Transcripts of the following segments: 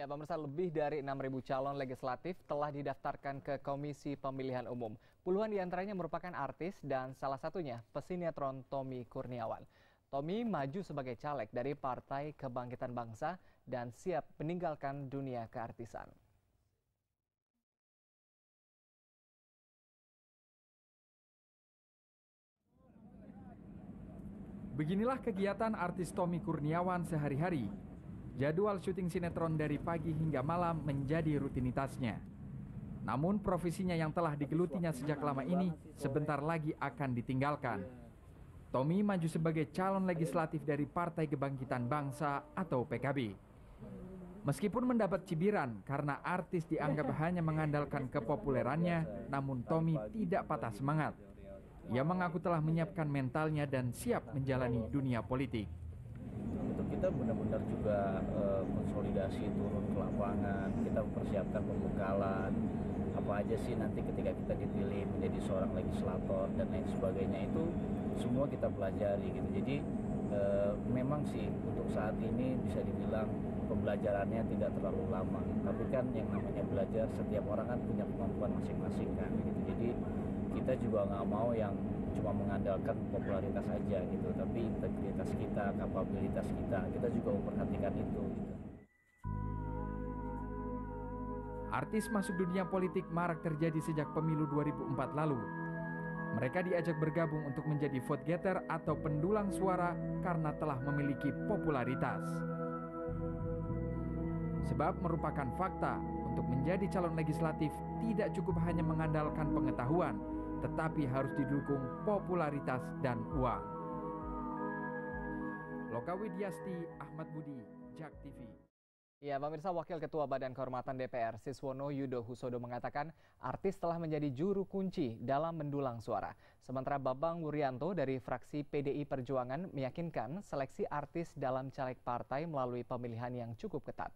Ya, pemirsa, lebih dari 6.000 calon legislatif telah didaftarkan ke Komisi Pemilihan Umum. Puluhan diantaranya merupakan artis dan salah satunya pesinetron Tommy Kurniawan. Tommy maju sebagai caleg dari Partai Kebangkitan Bangsa dan siap meninggalkan dunia keartisan. Beginilah kegiatan artis Tommy Kurniawan sehari-hari. Jadwal syuting sinetron dari pagi hingga malam menjadi rutinitasnya. Namun profesinya yang telah digelutinya sejak lama ini sebentar lagi akan ditinggalkan. Tommy maju sebagai calon legislatif dari Partai Kebangkitan Bangsa atau PKB. Meskipun mendapat cibiran karena artis dianggap hanya mengandalkan kepopulerannya, namun Tommy tidak patah semangat. Ia mengaku telah menyiapkan mentalnya dan siap menjalani dunia politik. Untuk kita benar-benar juga konsolidasi, turun ke lapangan, kita mempersiapkan pembekalan, apa aja sih nanti ketika kita dipilih menjadi seorang legislator dan lain sebagainya, itu semua kita pelajari gitu. Jadi memang sih untuk saat ini bisa dibilang pembelajarannya tidak terlalu lama, tapi kan yang namanya belajar, setiap orang kan punya kemampuan masing-masing kan gitu. Jadi kita juga nggak mau yang cuma mengandalkan popularitas aja gitu, tapi integritas kita, kapabilitas kita juga memperhatikan itu gitu. Artis masuk dunia politik marak terjadi sejak pemilu 2004 lalu. Mereka diajak bergabung untuk menjadi vote getter atau pendulang suara karena telah memiliki popularitas. Sebab merupakan fakta, untuk menjadi calon legislatif tidak cukup hanya mengandalkan pengetahuan, tetapi harus didukung popularitas dan uang. Loka Widyasti, Ahmad Budi, JAK TV. Ya, pemirsa, Wakil Ketua Badan Kehormatan DPR Siswono Yudo Husodo mengatakan artis telah menjadi juru kunci dalam mendulang suara. Sementara Bambang Wuryanto dari fraksi PDI Perjuangan meyakinkan seleksi artis dalam caleg partai melalui pemilihan yang cukup ketat.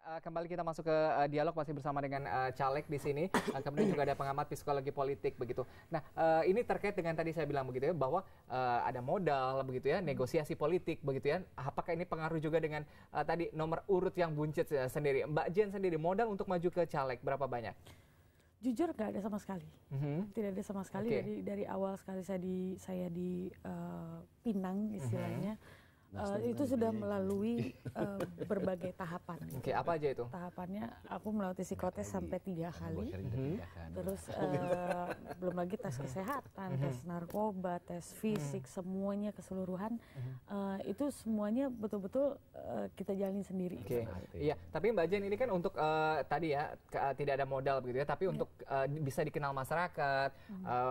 Kembali kita masuk ke dialog masih bersama dengan caleg di sini. Kemudian juga ada pengamat psikologi politik begitu. Nah, ini terkait dengan tadi saya bilang begitu ya, bahwa ada modal begitu ya, negosiasi politik begitu ya. Apakah ini pengaruh juga dengan tadi nomor urut yang buncit sendiri? Mbak Jen sendiri, modal untuk maju ke caleg berapa banyak? Jujur nggak ada sama sekali, tidak ada sama sekali. Dari awal sekali saya di Pinang istilahnya. Itu sudah melalui berbagai tahapan. Oke, apa aja itu? Tahapannya aku melalui psikotes sampai 3 kali. Terus belum lagi tes kesehatan, tes narkoba, tes fisik, semuanya keseluruhan. Itu semuanya betul-betul kita jalani sendiri. Oke. Iya, tapi Mbak Jen ini kan untuk tadi ya tidak ada modal begitu ya, tapi untuk bisa dikenal masyarakat,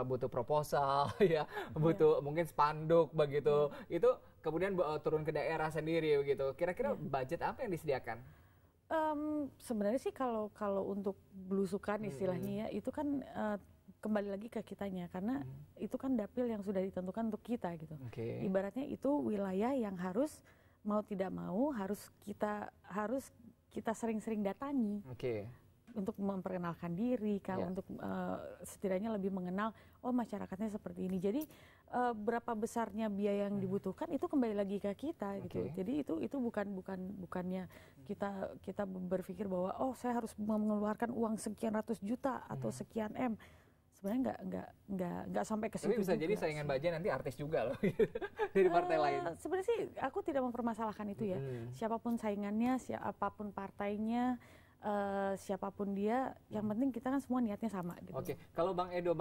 butuh proposal ya, butuh mungkin spanduk begitu. Itu kemudian turun ke daerah sendiri begitu. Kira-kira budget apa yang disediakan? Sebenarnya sih kalau untuk belusukan istilahnya ya, itu kan kembali lagi ke kitanya, karena itu kan dapil yang sudah ditentukan untuk kita gitu. Ibaratnya itu wilayah yang harus mau tidak mau harus kita sering-sering datangi. Untuk memperkenalkan diri, untuk setidaknya lebih mengenal masyarakatnya seperti ini. Jadi berapa besarnya biaya yang dibutuhkan itu kembali lagi ke kita gitu. Jadi itu bukannya kita berpikir bahwa saya harus mengeluarkan uang sekian ratus juta atau sekian M. Sebenarnya nggak sampai ke situ. Tapi bisa juga. Jadi saingan Mbak Jen nanti artis juga loh dari partai lain. Sebenarnya sih aku tidak mempermasalahkan itu ya. Siapapun saingannya, siapapun partainya, siapapun dia, yang penting kita kan semua niatnya sama gitu. Oke, kalau Bang Edo,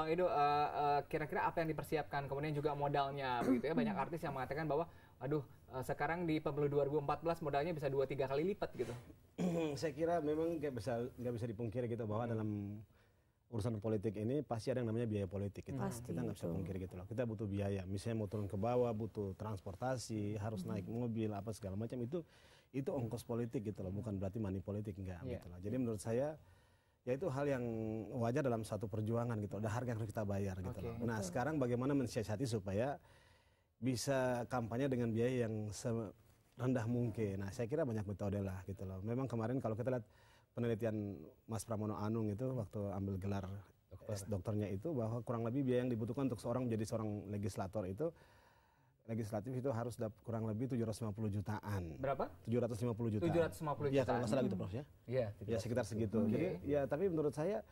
kira-kira apa yang dipersiapkan, kemudian juga modalnya begitu ya. Banyak artis yang mengatakan bahwa aduh, sekarang di pemilu 2014 modalnya bisa 2-3 kali lipat gitu. Saya kira memang nggak bisa dipungkiri gitu bahwa dalam urusan politik ini pasti ada yang namanya biaya politik gitu. Kita nggak bisa pungkiri gitu loh. Kita butuh biaya, misalnya mau turun ke bawah butuh transportasi, harus naik mobil apa segala macam, itu ongkos politik gitu loh, bukan berarti money politik, enggak gitu loh. Jadi menurut saya ya itu hal yang wajar dalam satu perjuangan gitu, ada harga yang harus kita bayar gitu loh. Nah, sekarang bagaimana mensiasati supaya bisa kampanye dengan biaya yang serendah mungkin. Nah, saya kira banyak metode lah gitu loh. Memang kemarin kalau kita lihat penelitian Mas Pramono Anung itu waktu ambil gelar dokternya itu, bahwa kurang lebih biaya yang dibutuhkan untuk seorang menjadi seorang legislator itu legislatif itu harus kurang lebih 750 jutaan. Berapa? 750 jutaan. 750 jutaan. Iya, kalau nggak salah gitu Prof ya. Iya, Ya sekitar segitu. Jadi ya tapi menurut saya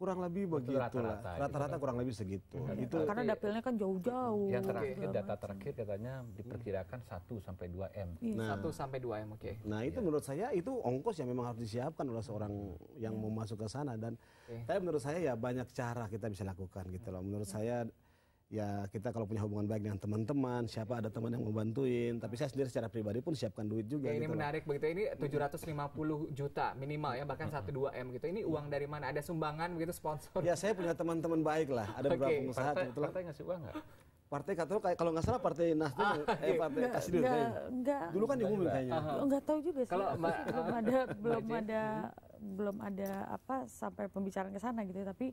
kurang lebih begitu lah. Rata-rata kurang lebih segitu. Itu karena dapilnya kan jauh-jauh. Yang terakhir, data terakhir katanya diperkirakan 1-2 M. 1-2 M, oke. Nah itu menurut saya itu ongkos yang memang harus disiapkan oleh seorang yang mau masuk ke sana. Dan tapi menurut saya ya banyak cara kita bisa lakukan gitu loh. Menurut saya ya kita kalau punya hubungan baik dengan teman-teman, siapa ada teman yang mau bantuin, tapi saya sendiri secara pribadi pun siapkan duit juga. Ini gitu menarik begitu, ini 750 juta minimal ya, bahkan 1-2 M gitu. Ini uang dari mana? Ada sumbangan begitu, sponsor? Ya saya punya teman-teman baik lah, ada beberapa pengusaha kebetulan. Partai ngasih uang nggak? Partai kalau nggak salah partai Nasdem, partai kasih duit kayaknya. Dulu kan diumumin kayaknya. Nggak tahu juga sih. Kalau belum ada apa sampai pembicaraan ke sana gitu, tapi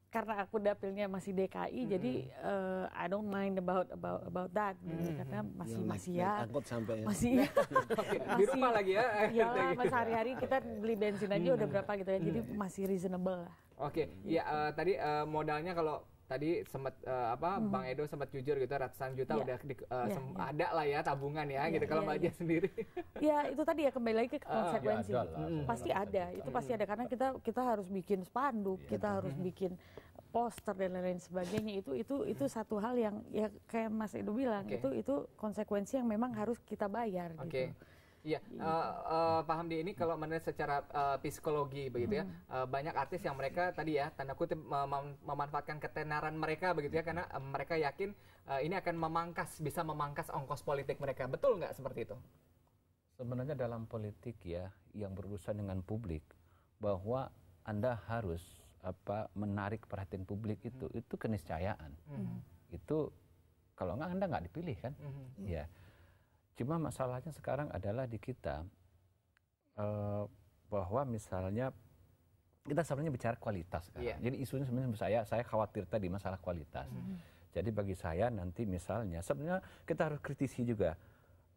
karena aku dapilnya masih DKI, jadi I don't mind about that, gitu, karena masih ya, masih di rumah lagi ya. Iyalah, mas hari-hari kita beli bensin aja udah berapa gitu ya, jadi masih reasonable lah. Oke, ya tadi modalnya kalau tadi sempat Bang Edo sempat jujur gitu ratusan juta udah ada lah ya tabungan ya gitu. Kalau Mbak Dia sendiri ya itu tadi ya kembali lagi ke konsekuensi. Pasti ada, itu pasti ada karena kita harus bikin spanduk, kita harus bikin poster dan lain-lain sebagainya. Itu satu hal yang ya kayak Mas Edo bilang, itu konsekuensi yang memang harus kita bayar gitu. Iya, Pak Hamdi, ini kalau menurut secara psikologi begitu ya, banyak artis yang mereka tadi ya tanda kutip memanfaatkan ketenaran mereka begitu ya, karena mereka yakin ini akan bisa memangkas ongkos politik mereka. Betul nggak seperti itu? Sebenarnya dalam politik ya, yang berurusan dengan publik, bahwa Anda harus menarik perhatian publik itu keniscayaan. Itu kalau nggak Anda nggak dipilih kan, ya. Cuma masalahnya sekarang adalah di kita bahwa misalnya kita sebenarnya bicara kualitas kan. Jadi isunya sebenarnya saya khawatir tadi masalah kualitas. Jadi bagi saya nanti misalnya sebenarnya kita harus kritisi juga.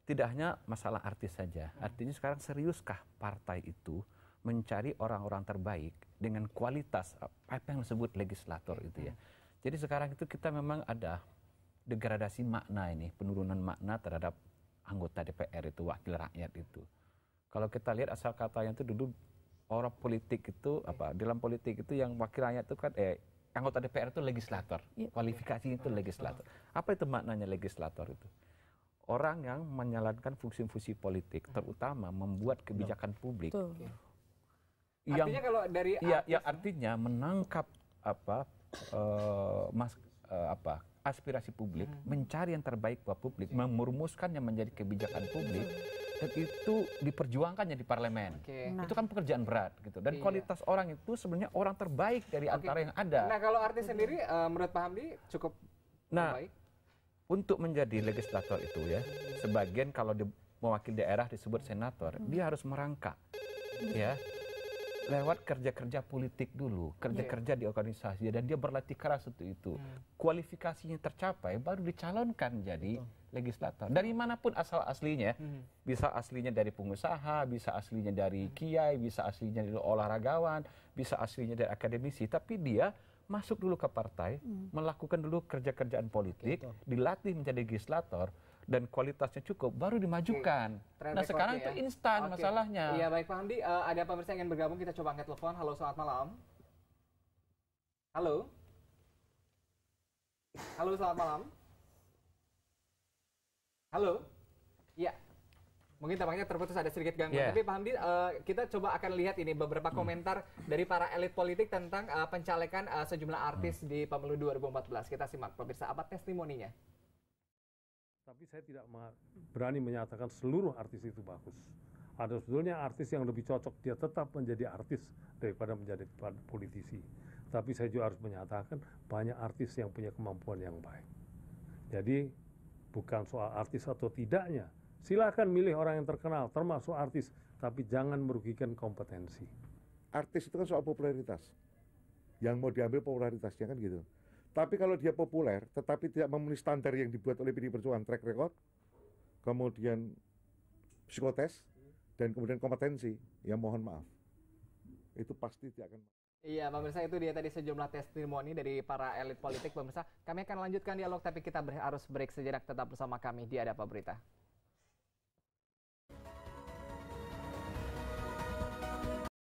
Tidak hanya masalah artis saja. Artinya sekarang seriuskah partai itu mencari orang-orang terbaik dengan kualitas apa yang disebut legislator itu ya. Jadi sekarang itu kita memang ada degradasi makna ini, penurunan makna terhadap anggota DPR itu, wakil rakyat itu. Kalau kita lihat asal katanya itu dulu orang politik itu dalam politik itu yang wakil rakyat itu kan anggota DPR itu legislator. Kualifikasinya itu legislator. Apa itu maknanya legislator itu? Orang yang menjalankan fungsi-fungsi politik, terutama membuat kebijakan publik. Artinya kalau dari artinya menangkap aspirasi publik, mencari yang terbaik buat publik, merumuskannya menjadi kebijakan publik, dan itu diperjuangkannya di parlemen. Itu kan pekerjaan berat gitu. Dan kualitas orang itu sebenarnya orang terbaik dari antara yang ada. Nah kalau artis sendiri, menurut Pak Hamdi cukup terbaik? Untuk menjadi legislator itu ya, sebagian kalau mewakili daerah disebut senator, dia harus merangkak, ya. Lewat kerja-kerja politik dulu, kerja-kerja di organisasi, dan dia berlatih keras untuk itu. Kualifikasinya tercapai, baru dicalonkan jadi legislator. Dari manapun asal aslinya, bisa aslinya dari pengusaha, bisa aslinya dari kiai, bisa aslinya dari olahragawan, bisa aslinya dari akademisi, tapi dia masuk dulu ke partai, melakukan dulu kerja-kerjaan politik, dilatih menjadi legislator, dan kualitasnya cukup, baru dimajukan. Nah sekarang itu instan masalahnya. Iya baik Pak Hamdi, ada pemirsa yang ingin bergabung, kita coba angkat telepon. Halo, selamat malam. Halo. Halo, selamat malam. Halo. Iya. Mungkin tampaknya terputus, ada sedikit gangguan. Tapi Pak Hamdi, kita coba akan lihat ini beberapa komentar dari para elit politik tentang pencalekan sejumlah artis di pemilu 2014. Kita simak pemirsa, apa testimoninya? Tapi saya tidak berani menyatakan seluruh artis itu bagus. Ada sebetulnya artis yang lebih cocok dia tetap menjadi artis daripada menjadi politisi. Tapi saya juga harus menyatakan banyak artis yang punya kemampuan yang baik. Jadi bukan soal artis atau tidaknya. Silakan milih orang yang terkenal, termasuk artis, tapi jangan merugikan kompetensi. Artis itu kan soal popularitas. Yang mau diambil popularitasnya kan gitu. Tapi kalau dia populer, tetapi tidak memenuhi standar yang dibuat oleh PDI Perjuangan, track record, kemudian psikotes, dan kemudian kompetensi, ya mohon maaf. Itu pasti tidak akan... Iya, pemirsa, itu dia tadi sejumlah testimoni dari para elit politik. Pemirsa, kami akan lanjutkan dialog, tapi kita harus break sejenak. Tetap bersama kami di Ada Apa Berita.